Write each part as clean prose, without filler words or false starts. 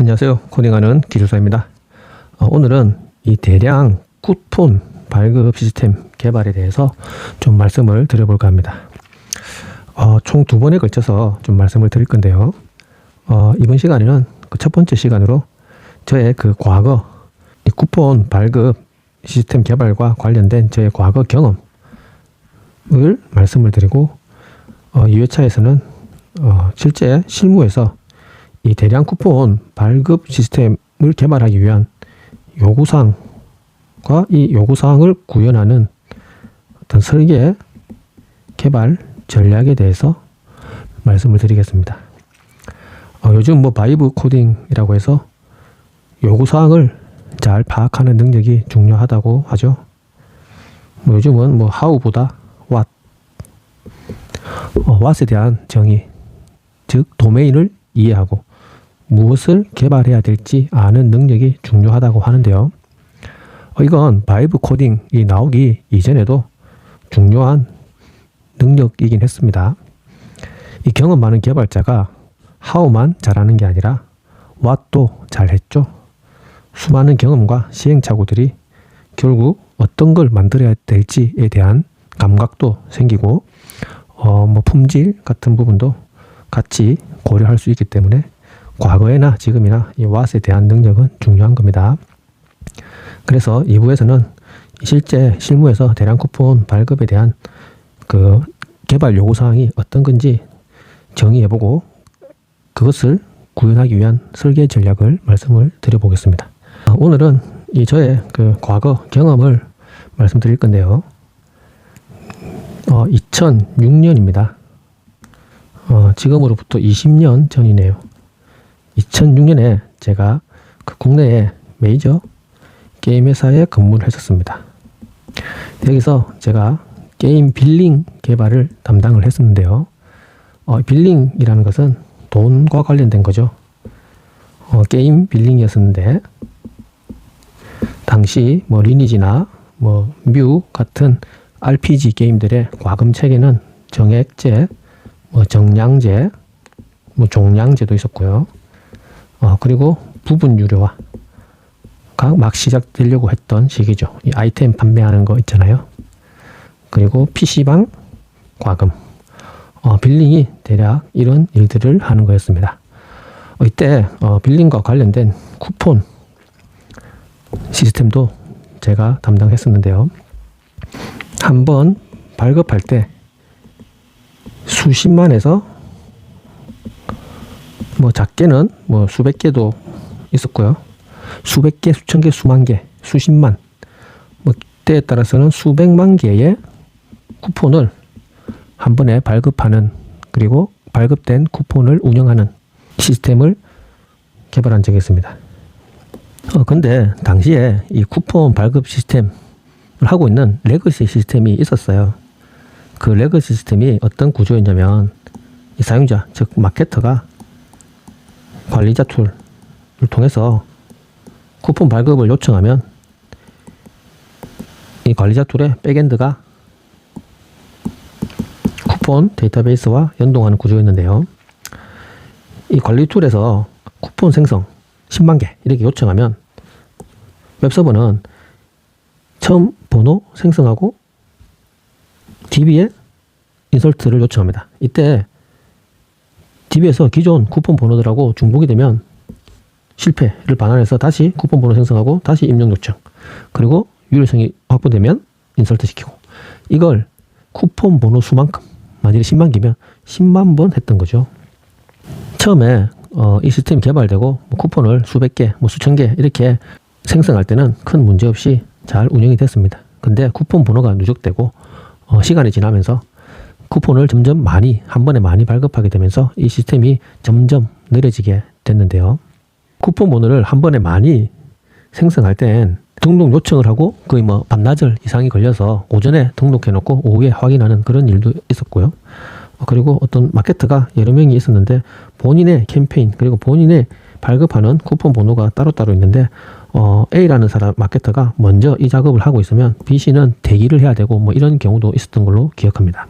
안녕하세요. 코딩하는 기술사입니다. 오늘은 이 대량 쿠폰 발급 시스템 개발에 대해서 좀 말씀을 드려볼까 합니다. 총 2번에 걸쳐서 좀 말씀을 드릴 건데요. 이번 시간에는 그 첫 번째 시간으로 저의 그 과거 이 쿠폰 발급 시스템 개발과 관련된 저의 과거 경험을 말씀을 드리고 2회차에서는 실제 실무에서 이 대량 쿠폰 발급 시스템을 개발하기 위한 요구사항과 이 요구사항을 구현하는 어떤 설계 개발 전략에 대해서 말씀을 드리겠습니다. 요즘 바이브 코딩이라고 해서 요구사항을 잘 파악하는 능력이 중요하다고 하죠. 요즘은 how보다 what, what에 대한 정의, 즉 도메인을 이해하고 무엇을 개발해야 될지 아는 능력이 중요하다고 하는데요. 이건 바이브 코딩이 나오기 이전에도 중요한 능력이긴 했습니다. 이 경험 많은 개발자가 how만 잘하는 게 아니라 what도 잘했죠. 수많은 경험과 시행착오들이 결국 어떤 걸 만들어야 될지에 대한 감각도 생기고 품질 같은 부분도 같이 고려할 수 있기 때문에 과거에나 지금이나 이 what에 대한 능력은 중요한 겁니다. 그래서 2부에서는 실제 실무에서 대량 쿠폰 발급에 대한 그 개발 요구사항이 어떤 건지 정의해보고 그것을 구현하기 위한 설계 전략을 말씀을 드려보겠습니다. 오늘은 이 저의 그 과거 경험을 말씀드릴 건데요. 2006년입니다. 지금으로부터 20년 전이네요. 2006년에 제가 그 국내의 메이저 게임 회사에 근무를 했었습니다. 여기서 제가 게임 빌링 개발을 담당을 했었는데요. 빌링이라는 것은 돈과 관련된 거죠. 게임 빌링이었었는데 당시 리니지나 뮤 같은 RPG 게임들의 과금 체계는 정액제, 정량제, 종량제도 있었고요. 그리고 부분 유료화가 막 시작되려고 했던 시기죠. 이 아이템 판매하는 거 있잖아요. 그리고 PC방 과금, 빌링이 대략 이런 일들을 하는 거였습니다. 이때 빌링과 관련된 쿠폰 시스템도 제가 담당했었는데요. 한번 발급할 때 수십만에서 작게는 수백 개도 있었고요. 수백 개, 수천 개, 수만 개, 수십만, 때에 따라서는 수백만 개의 쿠폰을 한 번에 발급하는, 그리고 발급된 쿠폰을 운영하는 시스템을 개발한 적이 있습니다. 근데 당시에 이 쿠폰 발급 시스템을 하고 있는 레거시 시스템이 있었어요. 그 레거시 시스템이 어떤 구조였냐면 이 사용자, 즉 마케터가 관리자 툴을 통해서 쿠폰 발급을 요청하면 이 관리자 툴의 백엔드가 쿠폰 데이터베이스와 연동하는 구조였는데요. 이 관리 툴에서 쿠폰 생성 10만 개 이렇게 요청하면 웹서버는 처음 번호 생성하고 DB에 인설트를 요청합니다. 이때 DB에서 기존 쿠폰 번호들하고 중복이 되면 실패를 반환해서 다시 쿠폰 번호 생성하고 다시 입력 요청, 그리고 유효성이 확보되면 인설트 시키고, 이걸 쿠폰 번호 수만큼, 만약에 10만 개면 10만 번 했던 거죠. 처음에 이 시스템이 개발되고 쿠폰을 수백 개, 수천 개 이렇게 생성할 때는 큰 문제 없이 잘 운영이 됐습니다. 근데 쿠폰 번호가 누적되고 시간이 지나면서 쿠폰을 점점 많이, 한 번에 많이 발급하게 되면서 이 시스템이 점점 느려지게 됐는데요. 쿠폰 번호를 한 번에 많이 생성할 땐 등록 요청을 하고 거의 반나절 이상이 걸려서 오전에 등록해 놓고 오후에 확인하는 그런 일도 있었고요. 그리고 어떤 마케터가 여러 명이 있었는데 본인의 캠페인, 그리고 본인의 발급하는 쿠폰 번호가 따로따로 있는데 A라는 사람 마케터가 먼저 이 작업을 하고 있으면 B씨는 대기를 해야 되고 이런 경우도 있었던 걸로 기억합니다.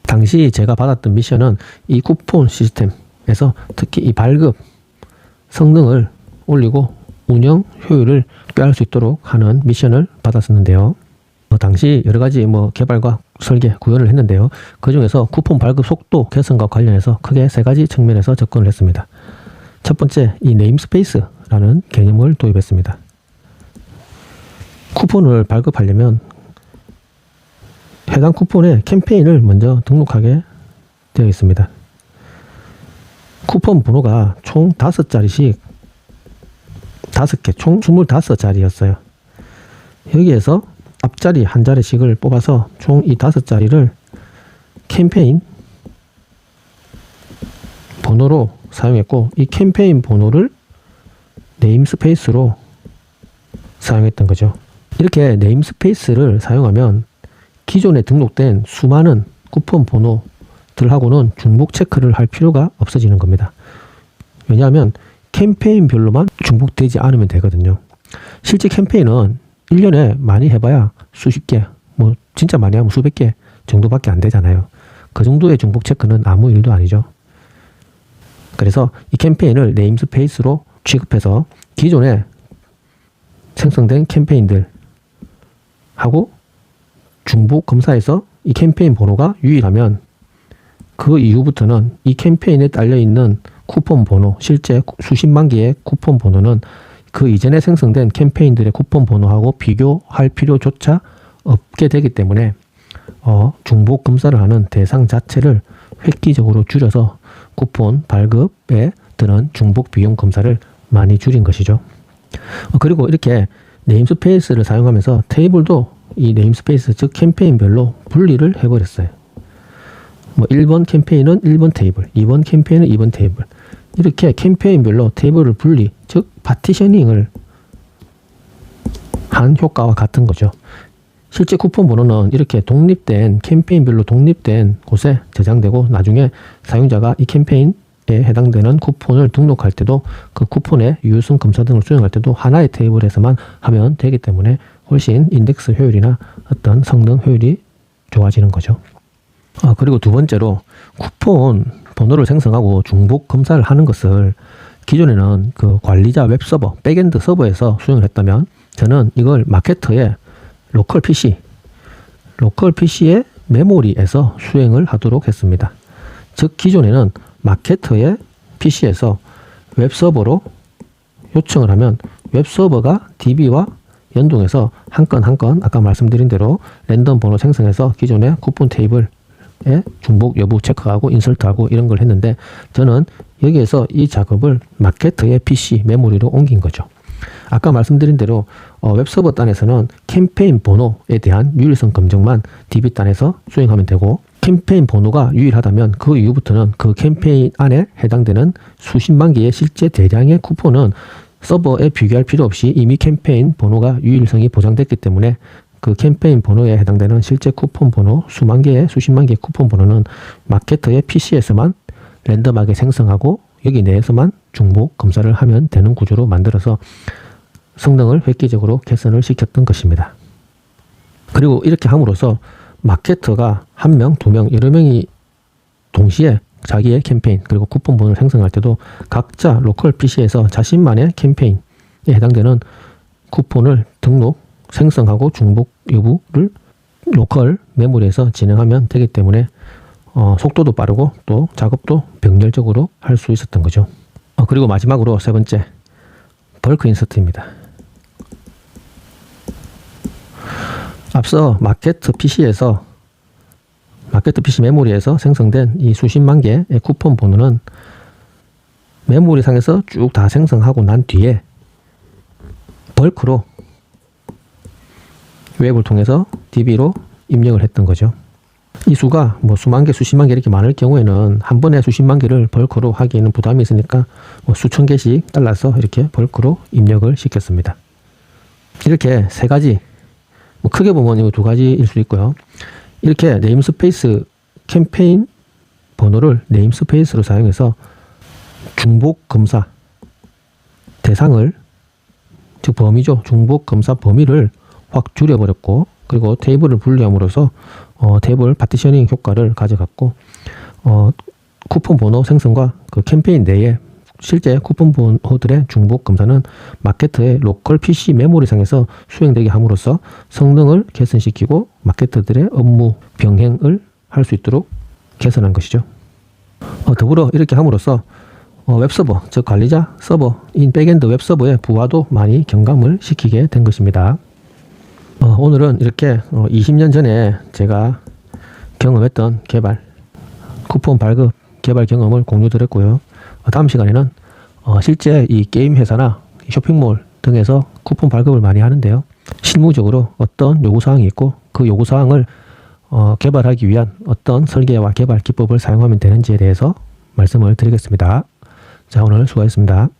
당시 제가 받았던 미션은 이 쿠폰 시스템에서 특히 이 발급 성능을 올리고 운영 효율을 꾀할 수 있도록 하는 미션을 받았었는데요. 당시 여러 가지 개발과 설계, 구현을 했는데요. 그 중에서 쿠폰 발급 속도 개선과 관련해서 크게 세 가지 측면에서 접근을 했습니다. 첫 번째, 이 네임스페이스라는 개념을 도입했습니다. 쿠폰을 발급하려면 해당 쿠폰에 캠페인을 먼저 등록하게 되어 있습니다. 쿠폰 번호가 총 5자리씩 5개, 총 25자리였어요. 여기에서 앞자리 한 자리씩을 뽑아서 총 이 5자리를 캠페인 번호로 사용했고, 이 캠페인 번호를 네임스페이스로 사용했던 거죠. 이렇게 네임스페이스를 사용하면 기존에 등록된 수많은 쿠폰 번호들하고는 중복 체크를 할 필요가 없어지는 겁니다. 왜냐하면 캠페인별로만 중복되지 않으면 되거든요. 실제 캠페인은 1년에 많이 해봐야 수십 개, 진짜 많이 하면 수백 개 정도밖에 안 되잖아요. 그 정도의 중복 체크는 아무 일도 아니죠. 그래서 이 캠페인을 네임스페이스로 취급해서 기존에 생성된 캠페인들 하고 중복 검사에서 이 캠페인 번호가 유일하면 그 이후부터는 이 캠페인에 딸려있는 쿠폰 번호, 실제 수십만 개의 쿠폰 번호는 그 이전에 생성된 캠페인들의 쿠폰 번호하고 비교할 필요조차 없게 되기 때문에 중복 검사를 하는 대상 자체를 획기적으로 줄여서 쿠폰 발급에 드는 중복 비용 검사를 많이 줄인 것이죠. 그리고 이렇게 네임스페이스를 사용하면서 테이블도 이 네임스페이스, 즉 캠페인별로 분리를 해버렸어요. 1번 캠페인은 1번 테이블, 2번 캠페인은 2번 테이블, 이렇게 캠페인별로 테이블을 분리, 즉 파티셔닝을 한 효과와 같은 거죠. 실제 쿠폰 번호는 이렇게 독립된 캠페인별로 독립된 곳에 저장되고, 나중에 사용자가 이 캠페인에 해당되는 쿠폰을 등록할 때도 그 쿠폰의 유효성 검사 등을 수행할 때도 하나의 테이블에서만 하면 되기 때문에 훨씬 인덱스 효율이나 어떤 성능 효율이 좋아지는 거죠. 그리고 두 번째로 쿠폰 번호를 생성하고 중복 검사를 하는 것을 기존에는 그 관리자 웹서버, 백엔드 서버에서 수행을 했다면, 저는 이걸 마케터의 로컬 PC의 메모리에서 수행을 하도록 했습니다. 즉 기존에는 마케터의 PC에서 웹서버로 요청을 하면 웹서버가 DB와 연동해서 한 건 한 건 아까 말씀드린 대로 랜덤 번호 생성해서 기존의 쿠폰 테이블에 중복 여부 체크하고 인설트하고 이런 걸 했는데, 저는 여기에서 이 작업을 마케터의 PC 메모리로 옮긴 거죠. 아까 말씀드린 대로 웹서버 단에서는 캠페인 번호에 대한 유일성 검증만 DB 단에서 수행하면 되고, 캠페인 번호가 유일하다면 그 이후부터는 그 캠페인 안에 해당되는 수십만 개의 실제 대량의 쿠폰은 서버에 비교할 필요 없이 이미 캠페인 번호가 유일성이 보장됐기 때문에 그 캠페인 번호에 해당되는 실제 쿠폰 번호 수만 개의 수십만 개의 쿠폰 번호는 마케터의 PC에서만 랜덤하게 생성하고 여기 내에서만 중복 검사를 하면 되는 구조로 만들어서 성능을 획기적으로 개선을 시켰던 것입니다. 그리고 이렇게 함으로써 마케터가 한 명, 두 명, 여러 명이 동시에 자기의 캠페인 그리고 쿠폰 번호를 생성할 때도 각자 로컬 PC에서 자신만의 캠페인에 해당되는 쿠폰을 등록, 생성하고 중복 여부를 로컬 메모리에서 진행하면 되기 때문에 속도도 빠르고 또 작업도 병렬적으로 할 수 있었던 거죠. 그리고 마지막으로 세 번째, 벌크 인서트입니다. 앞서 마케터 PC 메모리에서 생성된 이 수십만 개의 쿠폰 번호는 메모리상에서 쭉 다 생성하고 난 뒤에 벌크로 웹을 통해서 DB로 입력을 했던 거죠. 이 수가 수만 개, 수십만 개 이렇게 많을 경우에는 한 번에 수십만 개를 벌크로 하기에는 부담이 있으니까 수천 개씩 잘라서 이렇게 벌크로 입력을 시켰습니다. 이렇게 세 가지, 크게 보면 이거 두 가지일 수 있고요. 이렇게 네임스페이스 캠페인 번호를 네임스페이스로 사용해서 중복 검사 대상을, 즉 범위죠. 중복 검사 범위를 확 줄여버렸고, 그리고 테이블을 분리함으로써 테이블 파티셔닝 효과를 가져갔고, 쿠폰 번호 생성과 그 캠페인 내에 실제 쿠폰 번호들의 중복 검사는 마케터의 로컬 PC 메모리상에서 수행되게 함으로써 성능을 개선시키고 마케터들의 업무 병행을 할 수 있도록 개선한 것이죠. 더불어 이렇게 함으로써 웹서버, 즉 관리자 서버인 백엔드 웹서버의 부하도 많이 경감을 시키게 된 것입니다. 오늘은 이렇게 20년 전에 제가 경험했던 개발, 쿠폰 발급 개발 경험을 공유드렸고요. 다음 시간에는 실제 이 게임 회사나 쇼핑몰 등에서 쿠폰 발급을 많이 하는데요. 실무적으로 어떤 요구사항이 있고 그 요구사항을 개발하기 위한 어떤 설계와 개발 기법을 사용하면 되는지에 대해서 말씀을 드리겠습니다. 자, 오늘 수고하셨습니다.